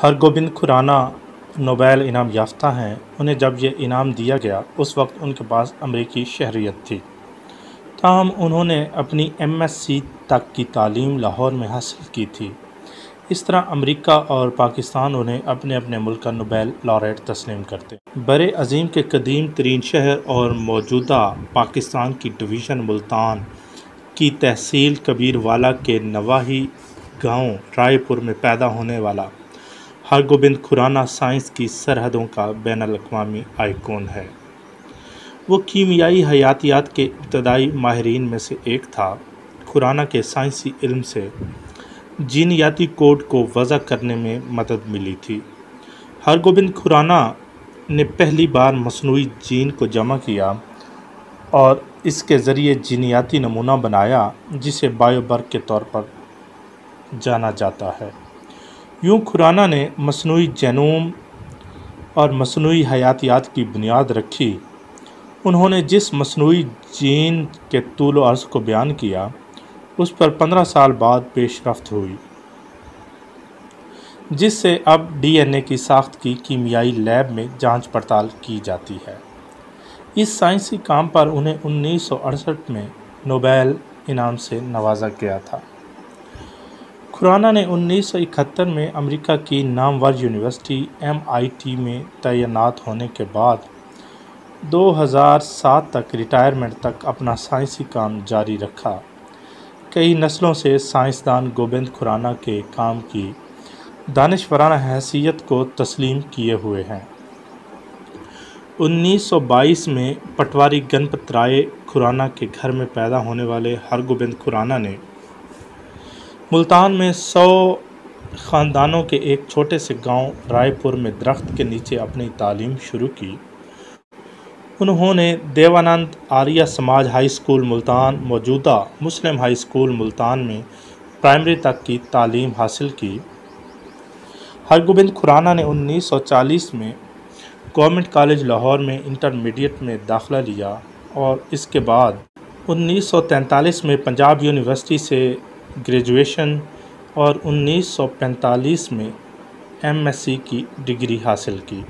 Hargobind Khurrana Nobel انعام یافتہ ہیں۔ انہیں جب یہ انعام دیا گیا اس وقت ان کے پاس امریکی شہریت تھی، تاہم انہوں نے اپنی MSc تک کی تعلیم لاہور میں حاصل کی تھی۔ اس طرح امریکہ اور پاکستان انہیں اپنے اپنے ملک کا نوبیل لاریٹ تسلیم کرتے ہیں۔ بر عظیم کے قدیم ترین شہر اور موجودہ پاکستان کی ڈویژن ملتان کی تحصیل کبیروالا کے نواحی گاؤں رائے پور میں پیدا ہونے والا ہرگوبند کھرانا سائنس کی سرحدوں کا بین الاقوامی آئیکن ہے۔ وہ کیمیائی حیاتیات کے ابتدائی ماہرین میں سے ایک تھا۔ کھرانا کے سائنسی علم سے جینیاتی کوڈ کو وضع کرنے میں مدد ملی تھی۔ ہرگوبند کھرانا نے پہلی بار مصنوعی جین کو جمع کیا اور اس کے ذریعے جینیاتی نمونہ بنایا جسے بائیو برک کے طور پر جانا جاتا ہے۔ یوں کھرانا نے مصنوعی جینوم اور مصنوعی حیاتیات کی بنیاد رکھی۔ انہوں نے جس مصنوعی جین کے طول و عرض کو بیان کیا اس پر 15 سال بعد پیش رفت ہوئی، جس سے اب DNA کی ساخت کی کیمیائی لیب میں جانچ پڑتال کی جاتی ہے۔ اس سائنسی کام پر انہیں 1968 میں نوبیل انعام سے نوازا گیا تھا۔ کھرانا نے 1971 میں امریکہ کی نامور یونیورسٹی MIT میں تعینات ہونے کے بعد 2007 تک ریٹائرمنٹ تک اپنا سائنسی کام جاری رکھا۔ کئی نسلوں سے سائنسدان گوبند کھرانا کے کام کی دانشورانہ حیثیت کو تسلیم کیے ہوئے ہیں۔ 1922 میں پٹواری گنپت رائے کھرانا کے گھر میں پیدا ہونے والے ہرگوبند کھرانا نے ملتان میں 100 خاندانوں کے ایک چھوٹے سے گاؤں رائے پور میں درخت کے نیچے اپنی تعلیم شروع کی۔ انہوں نے دیوانند آریہ سماج ہائی اسکول ملتان، موجودہ مسلم ہائی اسکول ملتان میں پرائمری تک کی تعلیم حاصل کی۔ ہرگوبند کھرانا نے 1940 میں گورنمنٹ کالج لاہور میں انٹرمیڈیٹ میں داخلہ لیا اور اس کے بعد 1943 میں پنجاب یونیورسٹی سے گریجویشن اور 1945 میں MSc کی ڈگری حاصل کی۔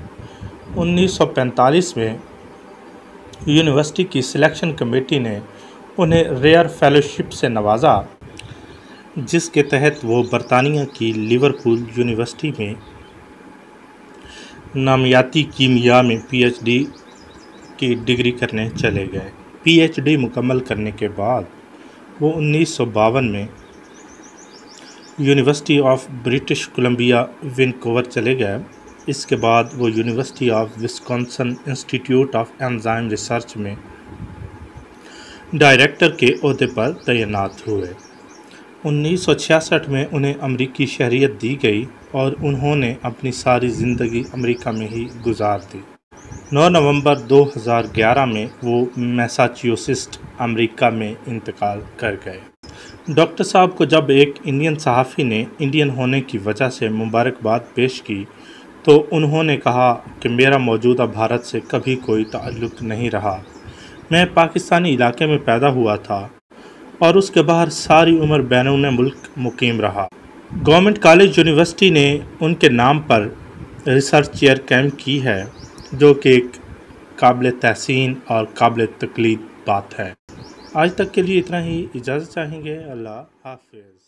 1945 میں یونیورسٹی کی سلیکشن کمیٹی نے انہیں ریئر فیلوشپ سے نوازا، جس کے تحت وہ برطانیہ کی لیورپول یونیورسٹی میں نامیاتی کیمیا میں PhD کی ڈگری کرنے چلے گئے۔ PhD مکمل کرنے کے بعد وہ 1952 میں university of British Columbia Vancouver چلے گئے۔ اس کے بعد وہ یونیورسٹی آف وسکونسن انسٹی ٹیوٹ آف انزائم ریسرچ میں ڈائریکٹر کے عہدے پر تعینات ہوئے۔ 1966 میں انہیں امریکی شہریت دی گئی اور انہوں نے اپنی ساری زندگی امریکہ میں ہی گزار دی۔ 9 نومبر 2011 میں وہ میساچیوسیٹس، امریکہ میں انتقال کر گئے۔ ڈاکٹر صاحب کو جب ایک انڈین صحافی نے انڈین ہونے کی وجہ سے مبارکباد پیش کی تو انہوں نے کہا کہ میرا موجودہ بھارت سے کبھی کوئی تعلق نہیں رہا۔ میں پاکستانی علاقے میں پیدا ہوا تھا اور اس کے باہر ساری عمر بیرون ملک مقیم رہا۔ گورنمنٹ کالج یونیورسٹی نے ان کے نام پر ریسرچ چیئر قائم کی ہے، جو کہ ایک قابل تحسین اور قابل تقلید بات ہے۔ آج تک کے لیے اتنا ہی، اجازت چاہیں گے۔ اللہ حافظ۔